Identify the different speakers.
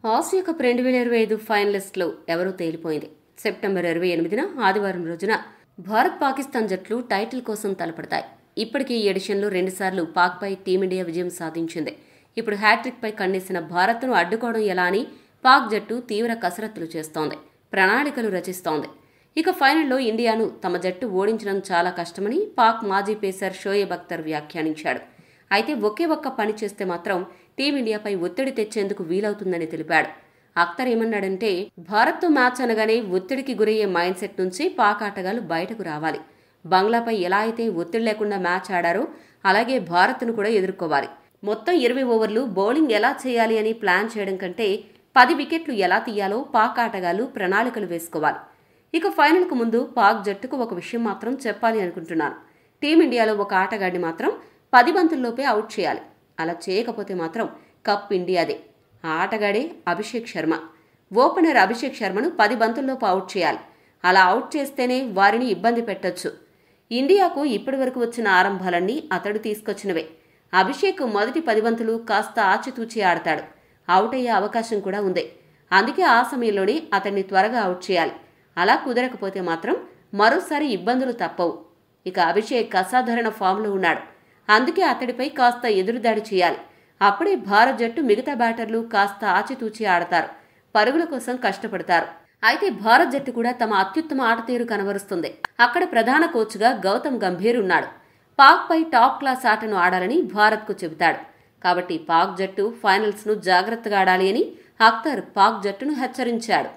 Speaker 1: Asia cup 2025 ఫైనలిస్టులు ఎవరూ తేలిపోయింది. September 28న ఆదివారం రోజున భారత్ పాకిస్తాన్ జట్లు టైటిల్ కోసం తలపడతాయి. ఇప్పటికీ ఈ ఎడిషన్లో రెండుసార్లు పాక్పై టీమిండియా విజయం సాధించింది. ఇప్పుడు హ్యాట్రిక్ పై కన్నేసిన భారత్ను అడ్డుకోవడం ఎలా అని పాక్ జట్టు తీవ్ర కసరత్తులు చేస్తోంది, ప్రణాళికలు రచిస్తోంది. ఇక ఫైనల్లో ఇండియాను తమ జట్టు ఓడించడం చాలా కష్టమని పాక్ మాజీ పేసర్ షోయబ్ అఖ్తర్ వ్యాఖ్యానించాడు. అయితే ఒకే ఒక్క పని చేస్తే మాత్రం టీమిండియాపై ఒత్తిడి తెచ్చేందుకు వీలవుతుందని తెలిపాడు. అఖ్తర్ ఏమన్నాడంటే, భారత్తో మ్యాచ్ అనగానే ఒత్తిడికి గురయ్యే మైండ్ సెట్ నుంచి పాక్ ఆటగాళ్లు బయటకు రావాలి. బంగ్లాపై ఎలా అయితే ఒత్తిడి లేకుండా మ్యాచ్ ఆడారో అలాగే భారత్ను కూడా ఎదుర్కోవాలి. మొత్తం 20 ఓవర్లు బౌలింగ్ ఎలా చేయాలి అని ప్లాన్ చేయడం కంటే 10 వికెట్లు ఎలా తీయాలో పాక్ ఆటగాళ్లు ప్రణాళికలు వేసుకోవాలి. ఇక ఫైనల్కు ముందు పాక్ జట్టుకు ఒక విషయం మాత్రం చెప్పాలి అనుకుంటున్నాను. టీమిండియాలో ఒక ఆటగాడిని మాత్రం 10 బంతుల్లోపే అవుట్ చేయాలి. అలా చేయకపోతే మాత్రం కప్ ఇండియాదే. ఆ ఆటగాడే అభిషేక్ శర్మ. ఓపెనర్ అభిషేక్ శర్మను 10 బంతుల్లోపు అవుట్ చేయాలి. అలా అవుట్ చేస్తేనే వారిని ఇబ్బంది పెట్టొచ్చు. ఇండియాకు ఇప్పటివరకు వచ్చిన ఆరంభాలన్నీ అతడు తీసుకొచ్చినవే. అభిషేక్ మొదటి 10 బంతులు కాస్త ఆచితూచి ఆడతాడు. అవుట్ అయ్యే అవకాశం కూడా ఉంది. అందుకే ఆ సమయంలోనే అతన్ని త్వరగా అవుట్ చేయాలి. అలా కుదరకపోతే మాత్రం మరోసారి ఇబ్బందులు తప్పవు. ఇక అభిషేక్ అసాధారణ ఫామ్లో ఉన్నాడు. అందుకే అతడిపై కాస్త ఎదురుదాడి చేయాలి. అప్పుడే భారత్ జట్టు మిగతా బ్యాటర్లు కాస్త ఆచితూచి ఆడతారు, పరుగుల కోసం కష్టపడతారు. అయితే భారత్ జట్టు కూడా తమ అత్యుత్తమ ఆటతీరు కనబరుస్తుంది. అక్కడ ప్రధాన కోచ్గా గౌతమ్ గంభీర్ ఉన్నాడు. పాక్పై టాప్ క్లాస్ ఆటను ఆడాలని భారత్కు చెబుతాడు. కాబట్టి పాక్ జట్టు ఫైనల్స్ను జాగ్రత్తగా ఆడాలి అని అఖ్తర్ పాక్ జట్టును హెచ్చరించాడు.